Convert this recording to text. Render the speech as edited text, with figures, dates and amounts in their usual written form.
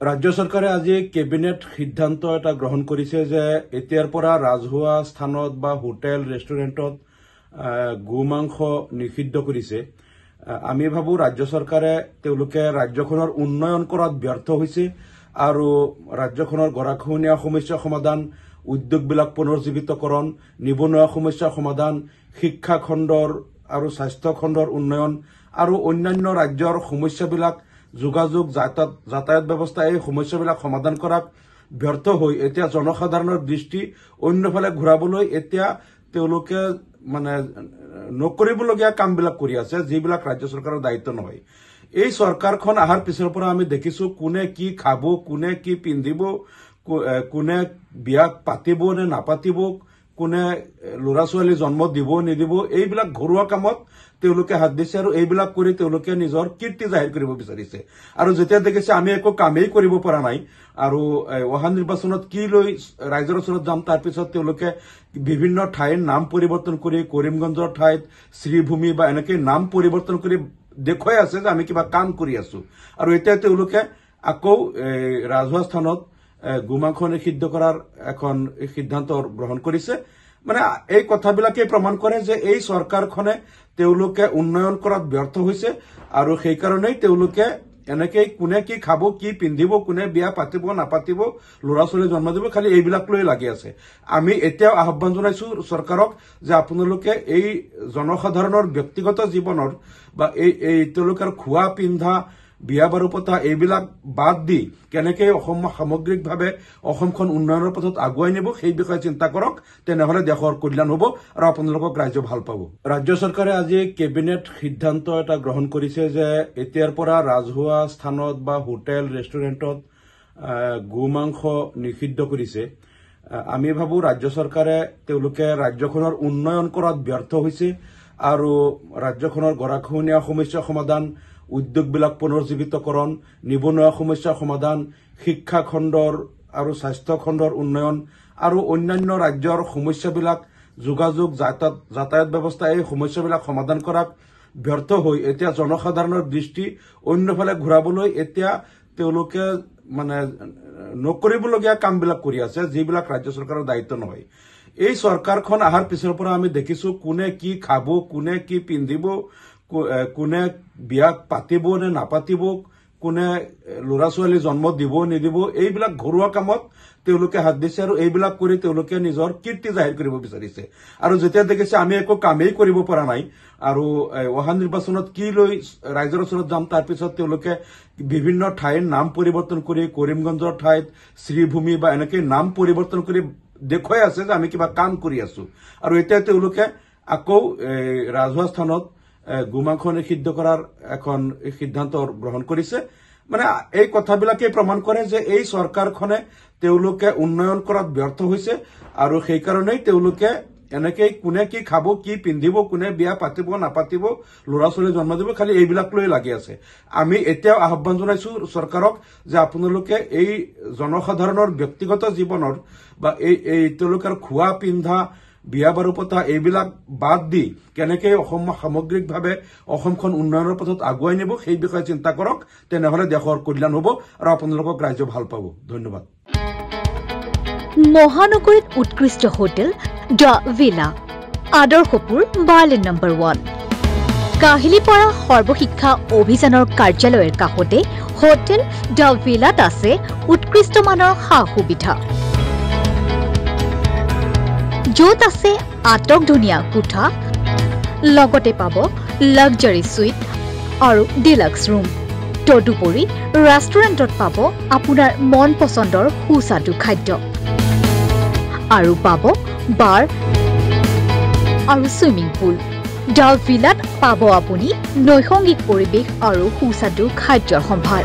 ৰাজ্য চৰকাৰে আজি কেবিনেট সিদ্ধান্ত এটা গ্ৰহণ কৰিছে যে এতিয়াৰ পৰা ৰাজহুৱা স্থানত বা হোটেল ৰেষ্টুৰেণ্টত গোমাংস নিষিদ্ধ কৰিছে। আমি ভাবো ৰাজ্য চৰকাৰে তেওঁলোকে ৰাজ্যখনৰ উন্নয়ন কৰাত ব্যৰ্থ হৈছে আৰু ৰাজ্যখনৰ গৰাখহনীয়া সমস্যা সমাধান, উদ্যোগবিলাক পুনৰুজ্জীৱিতকৰণ, নিবনুৱা সমস্যা সমাধান, শিক্ষা খণ্ডৰ আৰু স্বাস্থ্য খণ্ডৰ উন্নয়ন আৰু অন্যান্য ৰাজ্যৰ সমস্যাবিলাক যোগাযোগ যাতায়াত ব্যৱস্থা এই সমস্যাবিলাক সমাধান কৰাত ব্যৰ্থ হৈ এতিয়া জনসাধাৰণৰ দৃষ্টি অন্যফালে ঘূৰাবলৈ এতিয়া তেওঁলোকে নকৰিবলগীয়া কামবিলাক কৰি আছে, যিবিলাক ৰাজ্য চৰকাৰৰ দায়িত্ব নহয়। এই চৰকাৰখন অহাৰ পিছৰ পৰা আমি দেখিছো কোনে কি খাব, কোনে কি পিন্ধিব, কোনে বিয়া পাতিব নে নাপাতিব, কোনে ল'ৰা ছোৱালী জন্ম দিব নিদিব, এইবিলাক ঘৰুৱা কামত তেওঁলোকে হাত দিছে আৰু এইবিলাক কৰি তেওঁলোকে নিজৰ কীৰ্তি জাহিৰ কৰিব বিচাৰিছে। আৰু যেতিয়া দেখিছে আমি একো কামেই কৰিব পৰা নাই আৰু অহা নিৰ্বাচনত কি লৈ ৰাইজৰ ওচৰত যাম, তাৰ পিছত তেওঁলোকে বিভিন্ন ঠাইৰ নাম পৰিৱৰ্তন কৰি কৰিমগঞ্জৰ ঠাইত শ্ৰীভূমি বা এনেকৈ নাম পৰিৱৰ্তন কৰি দেখুৱাই আছে যে আমি কিবা কাম কৰি আছো। আৰু এতিয়া তেওঁলোকে আকৌ ৰাজহুৱা স্থানত গোমাংস নিষিদ্ধ কৰাৰ এখন সিদ্ধান্ত গ্ৰহণ কৰিছে। এই কথাবিলাকে প্ৰমাণ কৰে যে এই চৰকাৰখনে তেওঁলোকে উন্নয়ন কৰাত ব্যৰ্থ হৈছে আৰু সেইকাৰণেই তেওঁলোকে এনেকৈ কোনে কি খাব, কি পিন্ধিব, কোনে বিয়া পাতিব নাপাতিব, ল'ৰা ছোৱালী জন্ম দিব, খালি এইবিলাক লৈ লাগি আছে। আমি এতিয়াও আহ্বান জনাইছো চৰকাৰক যে আপোনালোকে এই জনসাধাৰণৰ ব্যক্তিগত জীৱনৰ বা এই তেওঁলোকৰ খোৱা পিন্ধা, বিয়া বাৰু পতা এইবিলাক বাদ দি কেনেকৈ সামগ্ৰিকভাৱে অসমখন উন্নয়নৰ পথত আগুৱাই নিব সেই বিষয়ে চিন্তা কৰক, তেনেহলে দেশৰ কল্যাণ হ'ব আৰু আপোনালোকক ৰাইজে ভাল পাব। ৰাজ্য চৰকাৰে আজি কেবিনেট সিদ্ধান্ত এটা গ্ৰহণ কৰিছে যে এতিয়াৰ পৰা ৰাজহুৱা স্থানত বা হোটেল ৰেষ্টুৰেণ্টত গোমাংস নিষিদ্ধ কৰিছে। আমি ভাবো ৰাজ্য চৰকাৰে তেওঁলোকে ৰাজ্যখনৰ উন্নয়ন কৰাত ব্যৰ্থ হৈছে আৰু ৰাজ্যখনৰ গৰাখহনীয়া সমস্যা সমাধান, উদ্যোগবিলাক পুনৰুজ্জীৱিতকৰণ, নিবনুৱা সমস্যা সমাধান, শিক্ষা খণ্ডৰ আৰু স্বাস্থ্য খণ্ডৰ উন্নয়ন আৰু অন্যান্য ৰাজ্যৰ সমস্যাবিলাক যোগাযোগ যাতায়াত ব্যৱস্থা এই সমস্যাবিলাক সমাধান কৰাত ব্যৰ্থ হৈ এতিয়া জনসাধাৰণৰ দৃষ্টি অন্যফালে ঘূৰাবলৈ এতিয়া তেওঁলোকে নকৰিবলগীয়া কামবিলাক কৰি আছে, যিবিলাক ৰাজ্য চৰকাৰৰ দায়িত্ব নহয়। এই চৰকাৰখন অহাৰ পিছৰ পৰা আমি দেখিছো কোনে কি খাব, কোনে কি পিন্ধিব, কোনে বিয়া পাতিব নে নাপাতিব, কোনে ল'ৰা ছোৱালী জন্ম দিব নিদিব, এইবিলাক ঘৰুৱা কামত তেওঁলোকে হাত দিছে আৰু এইবিলাক কৰি তেওঁলোকে নিজৰ কীৰ্তি জাহিৰ কৰিব বিচাৰিছে। আৰু যেতিয়া দেখিছে আমি একো কামেই কৰিব পৰা নাই আৰু অহা নিৰ্বাচনত কি লৈ ৰাইজৰ ওচৰত যাম, তাৰ পিছত তেওঁলোকে বিভিন্ন ঠাইৰ নাম পৰিৱৰ্তন কৰি কৰিমগঞ্জৰ ঠাইত শ্ৰীভূমি বা এনেকৈ নাম পৰিৱৰ্তন কৰি দেখুৱাই আছে যে আমি কিবা কাম কৰি আছো। আৰু এতিয়া তেওঁলোকে আকৌ ৰাজহুৱা স্থানত গোমাংস নিষিদ্ধ কৰাৰ এখন সিদ্ধান্ত গ্ৰহণ কৰিছে। এই কথাবিলাকে প্ৰমাণ কৰে যে এই চৰকাৰখনে তেওঁলোকে উন্নয়ন কৰাত ব্যৰ্থ হৈছে আৰু সেইকাৰণেই তেওঁলোকে এনেকৈ কোনে কি খাব, কি পিন্ধিব, কোনে বিয়া পাতিব নাপাতিব, ল'ৰা ছোৱালী জন্ম দিব, খালি এইবিলাক লৈ লাগি আছে। আমি এতিয়াও আহ্বান জনাইছো চৰকাৰক যে আপোনালোকে এই জনসাধাৰণৰ ব্যক্তিগত জীৱনৰ বা তেওঁলোকৰ খোৱা পিন্ধা, বিয়া বাৰু পতা এইবিলাক বাদ দি কেনেকৈ সামগ্ৰিকভাৱে অসমখন উন্নয়নৰ পথত আগুৱাই নিব সেই বিষয়ে চিন্তা কৰক, তেনেহলে দেশৰ কল্যাণ হ'ব আৰু আপোনালোকক ৰাইজে ভাল পাব। ধন্যবাদ। মহানগৰীত উৎকৃষ্ট হোটেল দ্য ভিলা, আদৰ্শপুৰ বাৰ্লিন নম্বৰ 1, কাহিলীপাৰা সৰ্বশিক্ষা অভিযানৰ কাৰ্যালয়ৰ কাষতে হোটেল দ্য ভিলাত আছে উৎকৃষ্ট মানৰ সা সুবিধা, য'ত আছে আটক ধুনীয়া কোঠা, লগতে পাব লাক্সাৰী সুইট আৰু ডিলাক্স ৰুম। তদুপৰি ৰেষ্টুৰেণ্টত পাব আপোনাৰ মন পচন্দৰ সুস্বাদু খাদ্য আৰু পাব বাৰ আৰু ছুইমিং পুল। দ্য ভিলাত পাব আপুনি নৈসংগিক পৰিৱেশ আৰু সুস্বাদু খাদ্যৰ সম্ভাৰ।